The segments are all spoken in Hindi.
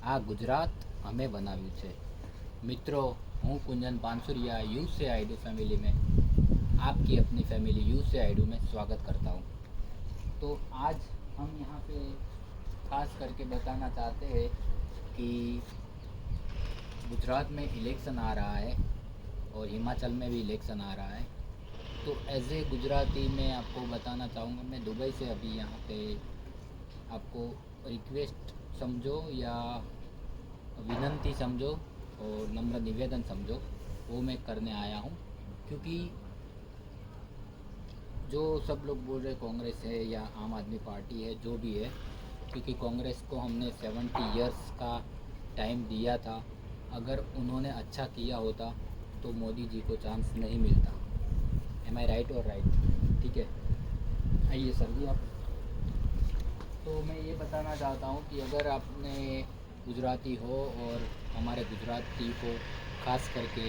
આ ગુજરાત અમે બનાવ્યું છે। मित्रों, हूँ कुंजन पानसुरिया यू से आईडू फैमिली में आपकी अपनी फैमिली यू से आईडू में स्वागत करता हूँ। तो आज हम यहाँ पे खास करके बताना चाहते हैं कि गुजरात में इलेक्शन आ रहा है और हिमाचल में भी इलेक्शन आ रहा है। तो एज ए गुजराती मैं आपको बताना चाहूँगा, मैं दुबई से अभी यहाँ पे आपको रिक्वेस्ट समझो या विनंती समझो और नम्र निवेदन समझो, वो मैं करने आया हूँ। क्योंकि जो सब लोग बोल रहे कांग्रेस है या आम आदमी पार्टी है, जो भी है, क्योंकि कांग्रेस को हमने 70 इयर्स का टाइम दिया था। अगर उन्होंने अच्छा किया होता तो मोदी जी को चांस नहीं मिलता। एम आई राइट और राइट? ठीक है, आइए सर जी आप। तो मैं ये बताना चाहता हूँ कि अगर आपने गुजराती हो और हमारे गुजराती को खास करके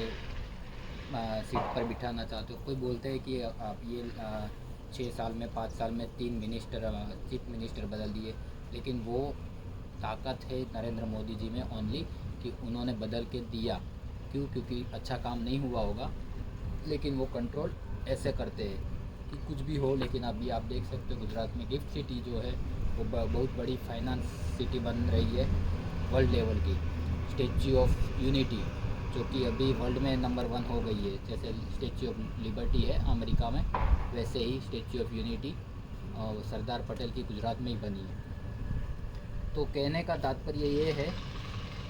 सीट पर बिठाना चाहते हो, कोई बोलते हैं कि आप ये 6 साल में 5 साल में 3 मिनिस्टर चीफ मिनिस्टर बदल दिए, लेकिन वो ताकत है नरेंद्र मोदी जी में ओनली कि उन्होंने बदल के दिया। क्यों? क्योंकि अच्छा काम नहीं हुआ होगा, लेकिन वो कंट्रोल ऐसे करते हैं कि कुछ भी हो। लेकिन अभी आप देख सकते हो गुजरात में गिफ्ट सिटी जो है वो बहुत बड़ी फाइनेंस सिटी बन रही है, वर्ल्ड लेवल की। स्टैच्यू ऑफ यूनिटी जो कि अभी वर्ल्ड में नंबर 1 हो गई है। जैसे स्टैच्यू ऑफ लिबर्टी है अमेरिका में, वैसे ही स्टैच्यू ऑफ यूनिटी और सरदार पटेल की गुजरात में ही बनी है। तो कहने का तात्पर्य ये है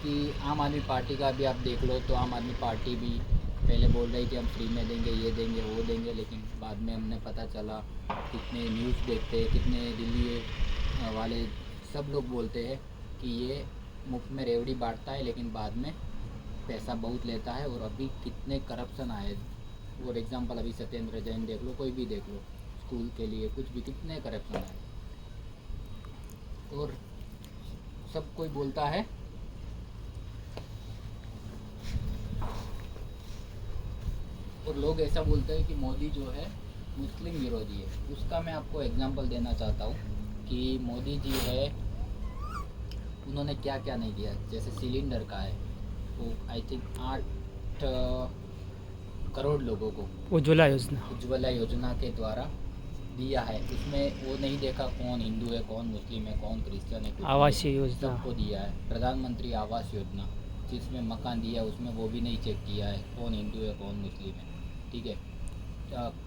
कि आम आदमी पार्टी का भी आप देख लो, तो आम आदमी पार्टी भी पहले बोल रही कि हम फ्री में देंगे, ये देंगे, वो देंगे, लेकिन बाद में हमने पता चला, कितने न्यूज़ देखते हैं, कितने दिल्ली वाले सब लोग बोलते हैं कि ये मुफ्त में रेवड़ी बांटता है, लेकिन बाद में पैसा बहुत लेता है। और अभी कितने करप्शन आए, फॉर एग्जांपल अभी सत्येंद्र जैन देख लो, कोई भी देख लो, स्कूल के लिए कुछ भी, कितने करप्शन आए। और सब कोई बोलता है और लोग ऐसा बोलते हैं कि मोदी जो है मुस्लिम विरोधी है। उसका मैं आपको एग्जांपल देना चाहता हूँ कि मोदी जी है, उन्होंने क्या क्या नहीं किया। जैसे सिलेंडर का है, वो आई थिंक 8 करोड़ लोगों को उज्ज्वला योजना के द्वारा दिया है। उसमें वो नहीं देखा कौन हिंदू है, कौन मुस्लिम है, कौन क्रिश्चियन है, आवासीय योजना सबको दिया है। प्रधानमंत्री आवास योजना जिसमें मकान दिया, उसमें वो भी नहीं चेक किया है कौन हिंदू है, कौन मुस्लिम है। ठीक है,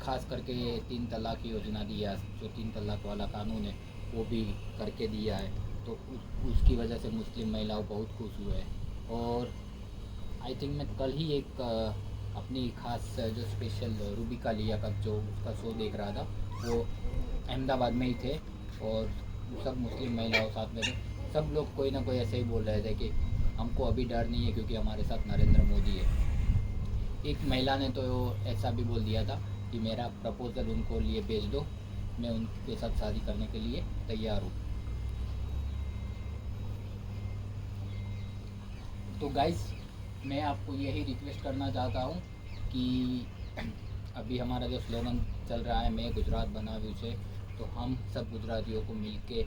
खास करके 3 तलाक की योजना दिया, जो 3 तलाक वाला कानून है वो भी करके दिया है। तो उसकी वजह से मुस्लिम महिलाओं बहुत खुश हुए हैं। और आई थिंक मैं कल ही एक अपनी खास जो स्पेशल रूबिका लिया का जो उसका शो देख रहा था, वो अहमदाबाद में ही थे और सब मुस्लिम महिलाओं साथ में थे। सब लोग कोई ना कोई ऐसे ही बोल रहे थे कि हमको अभी डर नहीं है क्योंकि हमारे साथ नरेंद्र मोदी है। एक महिला ने तो ऐसा भी बोल दिया था कि मेरा प्रपोज़ल उनको लिए भेज दो, मैं उनके साथ शादी करने के लिए तैयार हूँ। तो गाइस, मैं आपको यही रिक्वेस्ट करना चाहता हूँ कि अभी हमारा जो स्लोगन चल रहा है, मैं गुजरात बनाव्યું છે, तो हम सब गुजरातियों को मिलके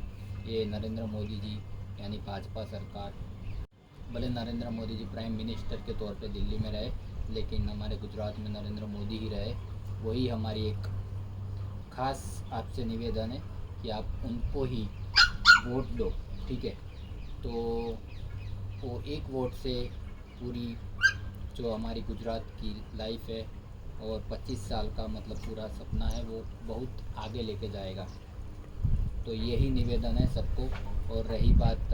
ये नरेंद्र मोदी जी यानी भाजपा सरकार, भले नरेंद्र मोदी जी प्राइम मिनिस्टर के तौर पे दिल्ली में रहे, लेकिन हमारे गुजरात में नरेंद्र मोदी ही रहे। वही हमारी एक खास आपसे निवेदन है कि आप उनको ही वोट दो। ठीक है, तो वो एक वोट से पूरी जो हमारी गुजरात की लाइफ है और 25 साल का मतलब पूरा सपना है, वो बहुत आगे लेके जाएगा। तो यही निवेदन है सबको। और रही बात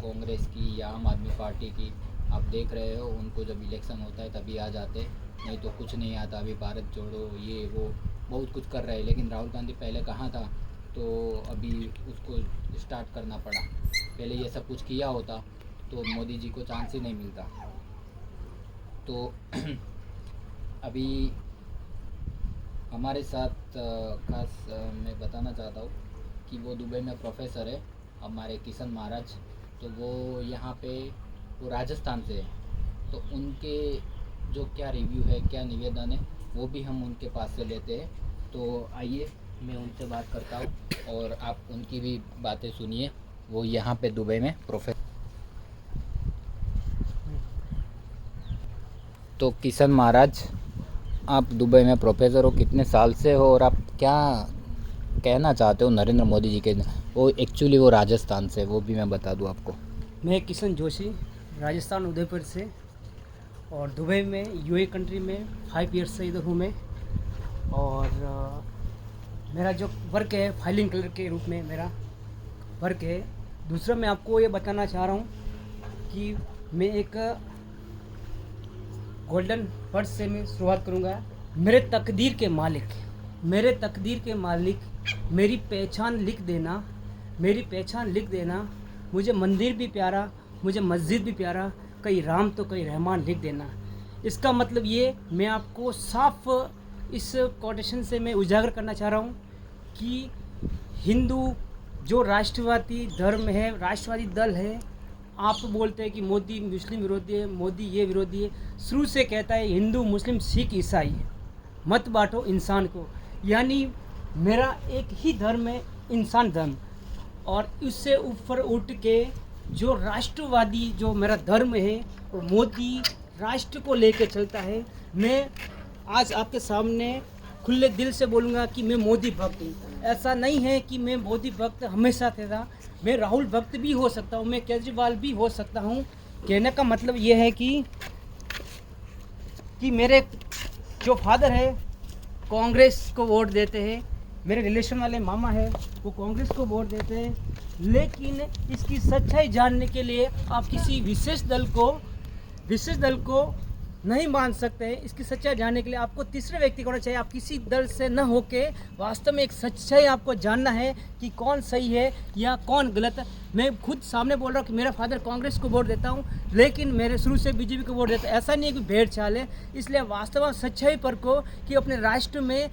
कांग्रेस की या आम आदमी पार्टी की, आप देख रहे हो उनको जब इलेक्शन होता है तभी आ जाते, नहीं तो कुछ नहीं आता। अभी भारत जोड़ो, ये वो बहुत कुछ कर रहे हैं, लेकिन राहुल गांधी पहले कहाँ था, तो अभी उसको स्टार्ट करना पड़ा। पहले ये सब कुछ किया होता तो मोदी जी को चांस ही नहीं मिलता। तो अभी हमारे साथ खास मैं बताना चाहता हूँ कि वो दुबई में प्रोफेसर है, हमारे किशन महाराज। तो वो यहाँ पे, वो राजस्थान से है, तो उनके जो क्या रिव्यू है, क्या निवेदन है, वो भी हम उनके पास से लेते हैं। तो आइए मैं उनसे बात करता हूँ और आप उनकी भी बातें सुनिए। वो यहाँ पे दुबई में प्रोफेसर। तो किशन महाराज, आप दुबई में प्रोफेसर हो, कितने साल से हो और आप क्या कहना चाहते हो नरेंद्र मोदी जी के? वो एक्चुअली वो राजस्थान से, वो भी मैं बता दूं आपको। मैं किशन जोशी, राजस्थान उदयपुर से, और दुबई में यूए कंट्री में 5 ईयर्स से इधर हूँ मैं। और मेरा जो वर्क है फाइलिंग क्लर्क के रूप में मेरा वर्क है। दूसरा मैं आपको ये बताना चाह रहा हूँ कि मैं एक गोल्डन वर्ड से मैं शुरुआत करूँगा। मेरे तकदीर के मालिक, मेरे तकदीर के मालिक, मेरी पहचान लिख देना, मेरी पहचान लिख देना। मुझे मंदिर भी प्यारा, मुझे मस्जिद भी प्यारा, कहीं राम तो कहीं रहमान लिख देना। इसका मतलब ये मैं आपको साफ इस कोटेशन से मैं उजागर करना चाह रहा हूँ कि हिंदू जो राष्ट्रवादी धर्म है, राष्ट्रवादी दल है, आप बोलते हैं कि मोदी मुस्लिम विरोधी है, मोदी ये विरोधी है। शुरू से कहता है हिंदू मुस्लिम सिख ईसाई मत बांटो इंसान को, यानी मेरा एक ही धर्म है, इंसान धर्म। और उससे ऊपर उठ के जो राष्ट्रवादी जो मेरा धर्म है वो मोदी राष्ट्र को लेकर चलता है। मैं आज आपके सामने खुले दिल से बोलूँगा कि मैं मोदी भक्त हूँ। ऐसा नहीं है कि मैं मोदी भक्त हमेशा था, मैं राहुल भक्त भी हो सकता हूँ, मैं केजरीवाल भी हो सकता हूँ। कहने का मतलब ये है कि मेरे जो फादर है कांग्रेस को वोट देते हैं, मेरे रिलेशन वाले मामा है वो कांग्रेस को वोट देते हैं, लेकिन इसकी सच्चाई जानने के लिए आप किसी विशेष दल को नहीं मान सकते हैं। इसकी सच्चाई जानने के लिए आपको तीसरे व्यक्ति को होना चाहिए। आप किसी दल से न होके वास्तव में एक सच्चाई आपको जानना है कि कौन सही है या कौन गलत है। मैं खुद सामने बोल रहा हूँ कि मेरा फादर कांग्रेस को वोट देता हूँ, लेकिन मेरे शुरू से बीजेपी को वोट देता है। ऐसा नहीं है कि भेड़ चाल है। इसलिए वास्तव में सच्चाई परखो कि अपने राष्ट्र में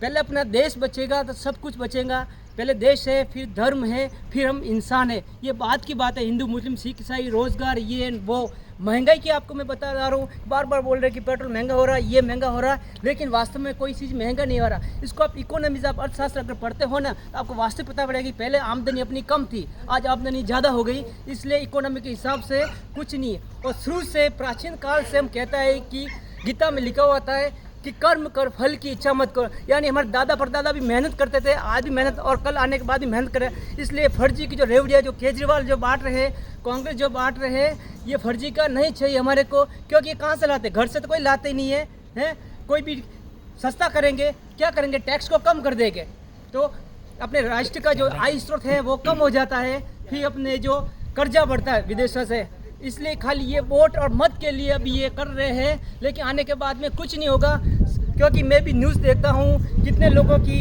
पहले अपना देश बचेगा तो सब कुछ बचेगा। पहले देश है, फिर धर्म है, फिर हम इंसान है। ये बात की बात है। हिंदू मुस्लिम सिख ईसाई रोज़गार ये वो महंगाई की आपको मैं बता रहा हूँ। बार बार बोल रहे कि पेट्रोल महंगा हो रहा है, ये महंगा हो रहा है, लेकिन वास्तव में कोई चीज़ महंगा नहीं हो रहा। इसको आप इकोनॉमिक्स, आप अर्थशास्त्र अगर पढ़ते हो ना तो आपको वास्तव पता पड़ेगा कि पहले आमदनी अपनी कम थी, आज आमदनी ज़्यादा हो गई। इसलिए इकोनॉमी के हिसाब से कुछ नहीं है। और शुरू से प्राचीन काल से हम कहता है कि गीता में लिखा हुआ है कि कर्म कर फल की इच्छा मत करो। यानी हमारे दादा परदादा भी मेहनत करते थे, आज भी मेहनत और कल आने के बाद भी मेहनत करें। इसलिए फर्जी की जो रेवड़िया जो केजरीवाल जो बांट रहे हैं, कांग्रेस जो बांट रहे हैं, ये फर्जी का नहीं चाहिए हमारे को। क्योंकि ये कहाँ से लाते, घर से तो कोई लाते नहीं है, हैं? कोई भी सस्ता करेंगे क्या करेंगे, टैक्स को कम कर देंगे तो अपने राष्ट्र का जो आय स्रोत है वो कम हो जाता है, फिर अपने जो कर्जा बढ़ता है विदेशों से। इसलिए खाली ये वोट और मत के लिए अभी ये कर रहे हैं, लेकिन आने के बाद में कुछ नहीं होगा। क्योंकि मैं भी न्यूज़ देखता हूँ, कितने लोगों की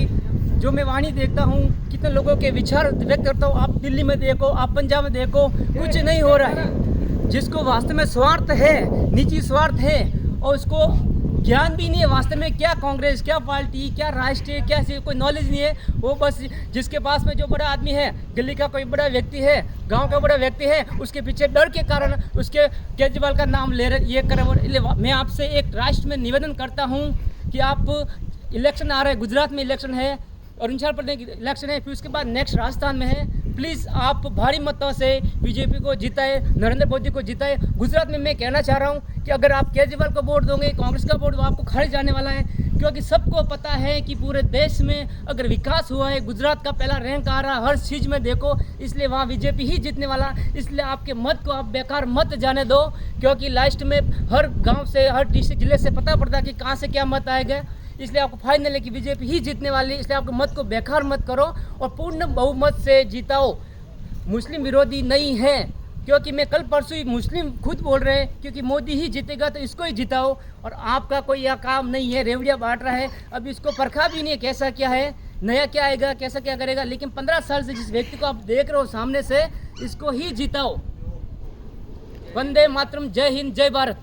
जो मैं वाणी देखता हूँ, कितने लोगों के विचार व्यक्त करता हूँ। आप दिल्ली में देखो, आप पंजाब में देखो, कुछ नहीं हो रहा है। जिसको वास्तव में स्वार्थ है, निजी स्वार्थ है, और उसको ज्ञान भी नहीं है वास्तव में क्या कांग्रेस, क्या पार्टी, क्या राष्ट्रीय, क्या कोई नॉलेज नहीं है। वो बस जिसके पास में जो बड़ा आदमी है, दिल्ली का कोई बड़ा व्यक्ति है, गांव का बड़ा व्यक्ति है, उसके पीछे डर के कारण उसके केजरीवाल का नाम ले रहे, ये कर। मैं आपसे एक राष्ट्र में निवेदन करता हूँ कि आप इलेक्शन आ रहे हैं, गुजरात में इलेक्शन है, अरुणाचल प्रदेश इलेक्शन है, फिर उसके बाद नेक्स्ट राजस्थान में है। प्लीज़ आप भारी मतों से बीजेपी को जिताए, नरेंद्र मोदी को जिताए। गुजरात में मैं कहना चाह रहा हूँ कि अगर आप केजरीवाल को वोट दोगे, कांग्रेस का वोट, वो आपको खारिज जाने वाला है। क्योंकि सबको पता है कि पूरे देश में अगर विकास हुआ है, गुजरात का पहला रैंक आ रहा है हर चीज़ में देखो, इसलिए वहाँ बीजेपी ही जीतने वाला। इसलिए आपके मत को आप बेकार मत जाने दो, क्योंकि लास्ट में हर गाँव से, हर डिस्ट्रिक्ट जिले से पता पड़ता है कि कहाँ से क्या मत आएगा। इसलिए आपको फाइनल है कि बीजेपी ही जीतने वाली है। इसलिए आपको मत को बेकार मत करो और पूर्ण बहुमत से जीताओ। मुस्लिम विरोधी नहीं है, क्योंकि मैं कल परसों ही मुस्लिम खुद बोल रहे हैं क्योंकि मोदी ही जीतेगा तो इसको ही जिताओ। और आपका कोई यह काम नहीं है, रेवड़िया बांट रहा है, अभी इसको परखा भी नहीं है कैसा क्या है, नया क्या आएगा, कैसा क्या करेगा। लेकिन 15 साल से जिस व्यक्ति को आप देख रहे हो सामने से, इसको ही जिताओ। वंदे मातरम, जय हिंद, जय भारत।